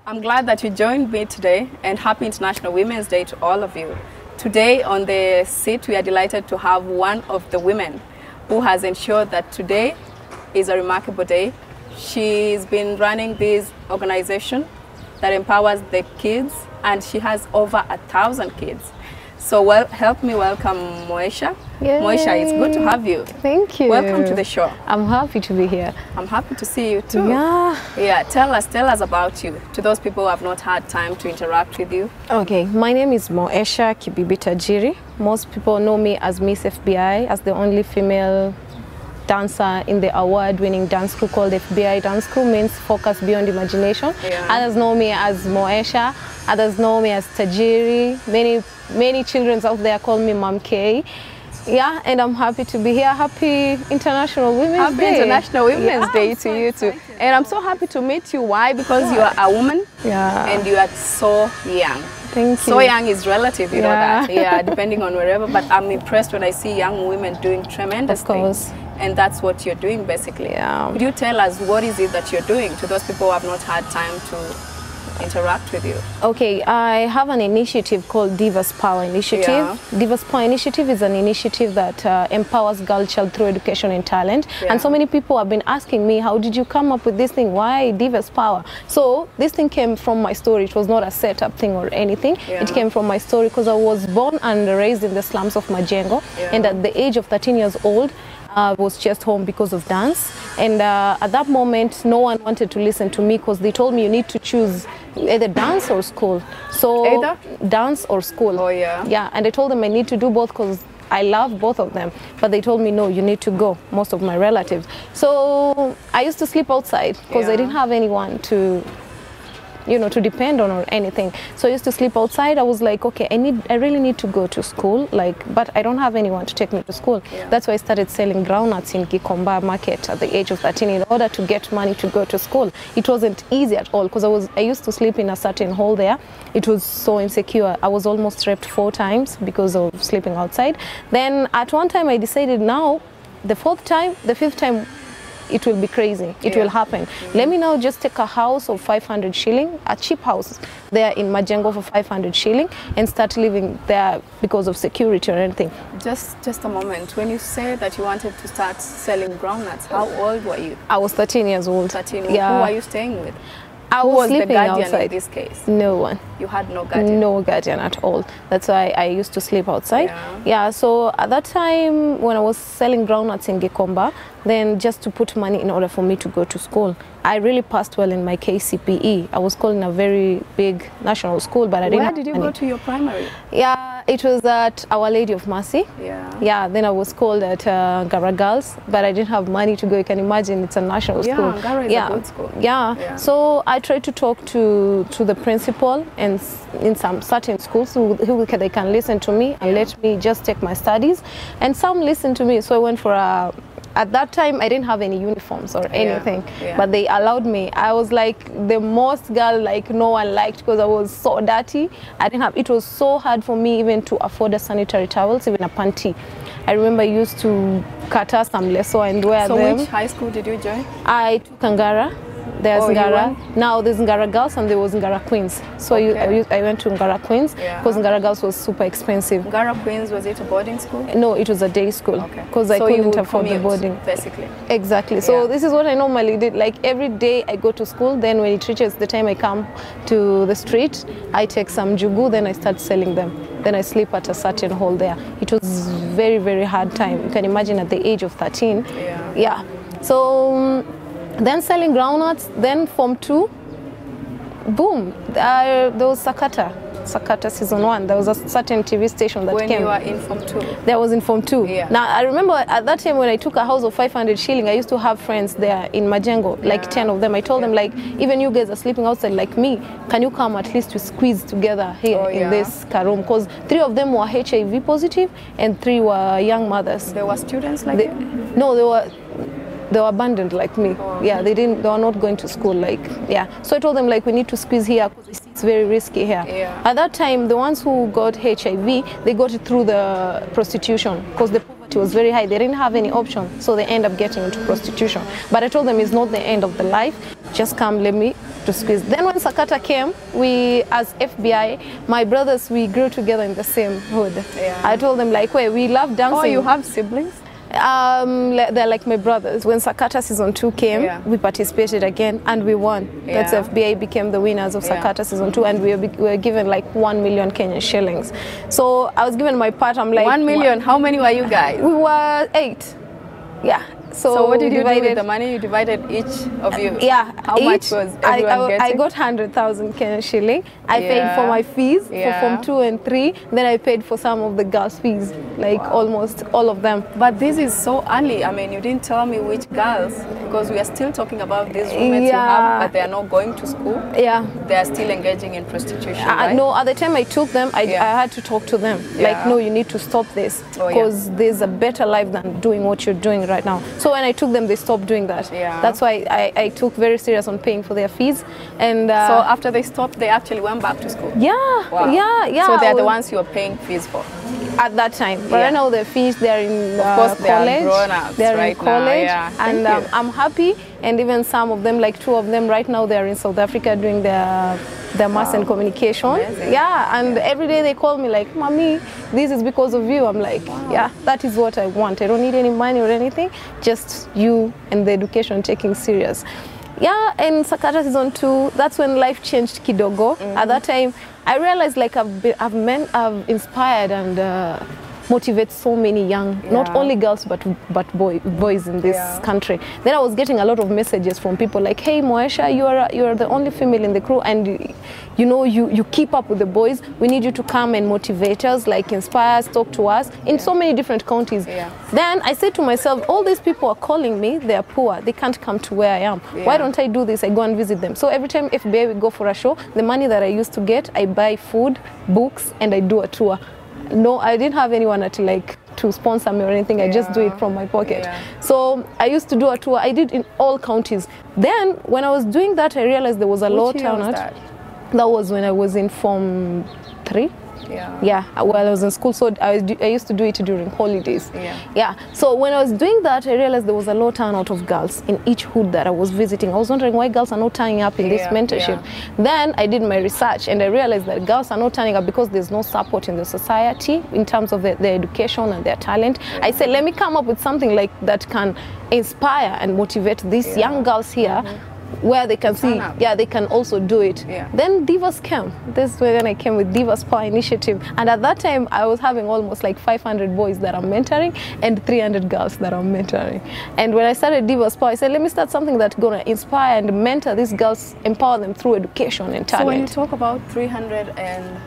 I'm glad that you joined me today, and happy International Women's Day to all of you. Today on the seat, we are delighted to have one of the women who has ensured that today is a remarkable day. She's been running this organization that empowers the kids, and she has over 1,000 kids. So help me welcome Moesha. Yay. Moesha, it's good to have you. Thank you. Welcome to the show. I'm happy to be here. I'm happy to see you too. Yeah. Tell us about you, to those people who have not had time to interact with you. Okay, my name is Moesha Kibibi Tajiri. Most people know me as Miss FBI, as the only female dancer in the award-winning dance crew called FBI Dance Crew, means Focus Beyond Imagination. Yeah. Others know me as Moesha. Others know me as Tajiri. Many children out there call me Mom K. Yeah, and I'm happy to be here. Happy International Women's Day. Happy International Women's Day to you too. And I'm so happy to meet you. Why? Because you are a woman, and you are so young. Thank you. So young is relative, you know that. Yeah, depending on wherever. But I'm impressed when I see young women doing tremendous things. And that's what you're doing basically. Yeah. Could you tell us what is it that you're doing to those people who have not had time to interact with you? Okay, I have an initiative called Divas Power Initiative. Yeah. Divas Power Initiative is an initiative that empowers girl child through education and talent. Yeah. And so many people have been asking me, how did you come up with this thing? Why Divas Power? So this thing came from my story. It was not a set up thing or anything. Yeah. It came from my story because I was born and raised in the slums of Majengo. Yeah. And at the age of 13 years old, I was just home because of dance, and at that moment no one wanted to listen to me because they told me you need to choose either dance or school. So either dance or school. Oh yeah. Yeah, and I told them I need to do both because I love both of them, but they told me no, you need to go, most of my relatives. So I used to sleep outside because I didn't have anyone to to depend on or anything. So I used to sleep outside. I was like, okay, I really need to go to school, but I don't have anyone to take me to school. Yeah. That's why I started selling groundnuts in Gikomba market at the age of 13 in order to get money to go to school. It wasn't easy at all because I used to sleep in a certain hall there. It was so insecure. I was almost raped 4 times because of sleeping outside. Then at one time I decided now, the 5th time, it will be crazy. It will happen. Let me now just take a house of 500 shilling, a cheap house there in Majengo for 500 shilling, and start living there because of security or anything. Just a moment. When you said that you wanted to start selling groundnuts, how old were you? I was 13 years old. 13. Yeah. Who are you staying with? I Who was the sleeping guardian outside. in this case? No one. You had no guardian? No guardian at all. That's why I used to sleep outside. Yeah. So at that time when I was selling groundnuts in Gikomba, then just to put money in order for me to go to school, I really passed well in my KCPE. I was called in a very big national school, but I didn't have Where did you money. go to your primary? Yeah, it was at Our Lady of Mercy. Yeah. Yeah, then I was called at Ngara Girls, but I didn't have money to go. You can imagine, it's a national school. Yeah, Ngara is a good school. Yeah. So I tried to talk to the principal and in some certain schools who they can listen to me and let me just take my studies. And some listened to me, so I went for a... At that time, I didn't have any uniforms or anything, but they allowed me. I was like the most girl like no one liked because I was so dirty. It was so hard for me even to afford a sanitary towels, even a panty. I remember I used to cut out some lesso and wear them. So which high school did you join? I took Ngara. There's Ngara. Now there's Ngara Girls and there was Ngara Queens. So I went to Ngara Queens because Ngara Girls was super expensive. Ngara Queens, was it a boarding school? No, it was a day school because I couldn't afford the boarding. Basically. Exactly. So this is what I normally did. Like every day I go to school, then when it reaches the time I come to the street, I take some jugu, then I start selling them. Then I sleep at a certain hall there. It was very, very hard time. You can imagine at the age of 13. Yeah. So then selling groundnuts, then Form 2, boom, there was Sakata season 1. There was a certain TV station that came. When you were in Form 2? There was in Form 2. Yeah. Now, I remember at that time when I took a house of 500 shilling, I used to have friends there in Majengo, like 10 of them. I told them, like, even you guys are sleeping outside like me, can you come at least to squeeze together here in this room? Because 3 of them were HIV positive and 3 were young mothers. There were students like you? No, they were abandoned like me. Yeah, they were not going to school, so I told them, like, we need to squeeze here because it's very risky here. At that time, the ones who got HIV, they got it through the prostitution because the poverty was very high. They didn't have any option, so they end up getting into prostitution. But I told them it's not the end of the life. just come, let me to squeeze. Then when Sakata came, we as FBI, my brothers, we grew together in the same hood. Yeah. I told them like, wait, we love dancing. Oh, you have siblings? They're like my brothers. When Sakata season 2 came, we participated again and we won. That's FBI became the winners of Sakata season 2, and we were given like 1 million Kenyan shillings. So I was given my part. I'm like 1 million. How many were you guys? We were 8. Yeah. So what did you do with the money? You divided each of you? Yeah. How much was everyone getting? I got 100,000 Kenyan shilling. I paid for my fees for Form 2 and 3. Then I paid for some of the girls' fees, like almost all of them. But this is so early. I mean, you didn't tell me which girls, because we are still talking about these women you have, but they are not going to school. Yeah. They are still engaging in prostitution, right? No, at the time I took them, I had to talk to them. Like, no, you need to stop this, because there's a better life than doing what you're doing right now. So when I took them, they stopped doing that. That's why I took very serious on paying for their fees. And so after they stopped, they actually went back to school? Yeah. Wow. Yeah. So they're the ones you are paying fees for? At that time. But right now, their fees, they're in of course, college. They are grown-ups they're in college. Now. And I'm happy. And even some of them, like 2 of them right now, they're in South Africa doing their mass and communication. Amazing. Yeah, and every day they call me like, Mommy, this is because of you. I'm like, yeah, that is what I want. I don't need any money or anything, just you and the education taking serious. Yeah, and Sakata season 2, that's when life changed kidogo. At that time, I realized like I've inspired and motivate so many young, not only girls but boys in this country. Then I was getting a lot of messages from people like, hey Moesha, you are the only female in the crew, and you know you keep up with the boys. We need you to come and motivate us, like inspire us, talk to us in so many different counties. Then I said to myself, all these people are calling me, they are poor, they can't come to where I am. Why don't I do this? I go and visit them. So every time FBI we go for a show, the money that I used to get, I buy food, books, and I do a tour. No, I didn't have anyone to sponsor me or anything. I just do it from my pocket. So I used to do a tour. I did in all counties. Then when I was doing that, I realized there was a low turnout. That was when I was in Form 3. Yeah, while I was in school, so I used to do it during holidays. So when I was doing that, I realized there was a low turnout of girls in each hood that I was visiting. I was wondering why girls are not turning up in this mentorship. Then I did my research and I realized that girls are not turning up because there's no support in the society in terms of their education and their talent. I said, let me come up with something like that can inspire and motivate these young girls here, where they can see, they can also do it. Then Divas came. This is when I came with Divas Power Initiative. And at that time, I was having almost like 500 boys that I'm mentoring and 300 girls that I'm mentoring. And when I started Divas Power, I said, let me start something that's going to inspire and mentor these girls, empower them through education and talent. So when you talk about 300 and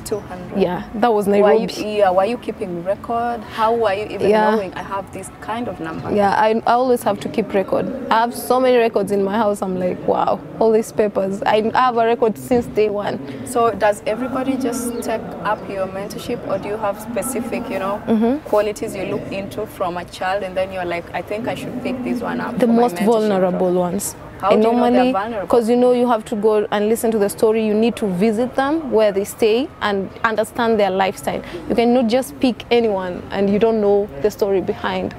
200. Yeah, that was Nairobi. Were you keeping record? How were you even knowing I have this kind of number? Yeah, I always have to keep record. I have so many records in my house. I'm like, wow, all these papers. I have a record since day 1. So does everybody just take up your mentorship, or do you have specific, qualities you look into from a child and then you're like, I think I should pick this one up? The most vulnerable ones. How do you know they're vulnerable? Because you have to go and listen to the story. You need to visit them where they stay and understand their lifestyle. You cannot just pick anyone and you don't know the story behind,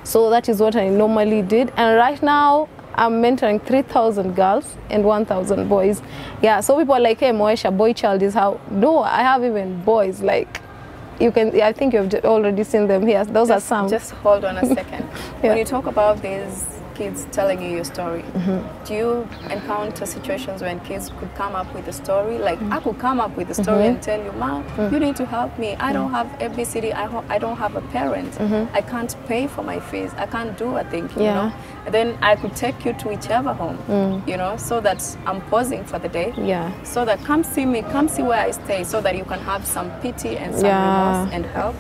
So that is what I normally did. And right now, I'm mentoring 3,000 girls and 1,000 boys. Yeah, so people are like, hey, Moesha, boy child is how? No, I have even boys. Like, I think you've already seen them here. Those are some. Just hold on a second. When you talk about these kids telling you your story, do you encounter situations when kids could come up with a story? Like, I could come up with a story and tell you, Mom, you need to help me. I don't have ABCD. I don't have a parent. I can't pay for my fees. I can't do a thing, And then I could take you to whichever home, so that I'm pausing for the day. So that come see me, come see where I stay, so that you can have some pity and some remorse and help.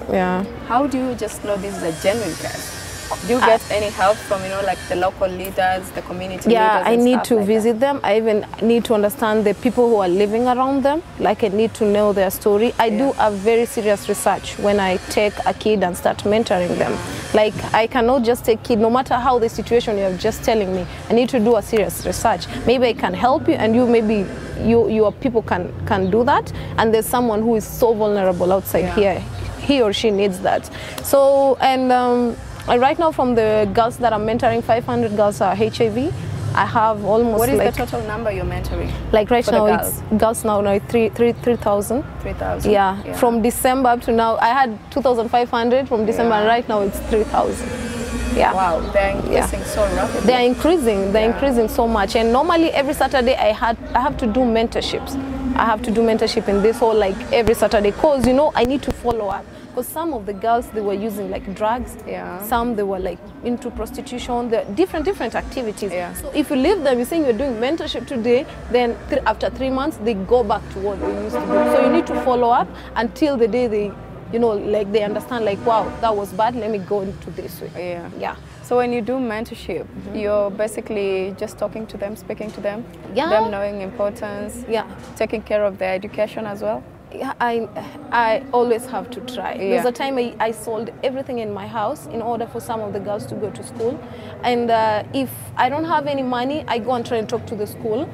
How do you just know this is a genuine case? Do you get any help from, like the local leaders, the community leaders? Yeah, I need to visit them. I even need to understand the people who are living around them. Like, I need to know their story. I do a very serious research when I take a kid and start mentoring them. Like, I cannot just take kid, no matter how the situation you're just telling me. I need to do a serious research. Maybe I can help you, and maybe your people can do that. And there's someone who is so vulnerable outside here. He or she needs that. So, and right now, from the girls that I'm mentoring, 500 girls are HIV. I have almost What is like, the total number you're mentoring? like right for the now girls? it's girls now 3,000. 3,000? Yeah, from December up to now, I had 2,500 from December, and right now it's 3,000. Yeah. Wow, they're increasing so rapidly. They're increasing so much. And normally every Saturday I have to do mentorships. I have to do mentorship in this whole, like, every Saturday, because, you know, I need to follow up. Because some of the girls, they were using like drugs. Some, they were like into prostitution. There are different activities. So if you leave them, you're saying you're doing mentorship today, then after 3 months, they go back to what they used to do. So you need to follow up until the day they, you know, like they understand, like, wow, that was bad, let me go into this way. Yeah. So when you do mentorship, you're basically just talking to them, speaking to them, them knowing importance, taking care of their education as well. Yeah, I always have to try. There's a time I sold everything in my house in order for some of the girls to go to school. And if I don't have any money, I go and try and talk to the school.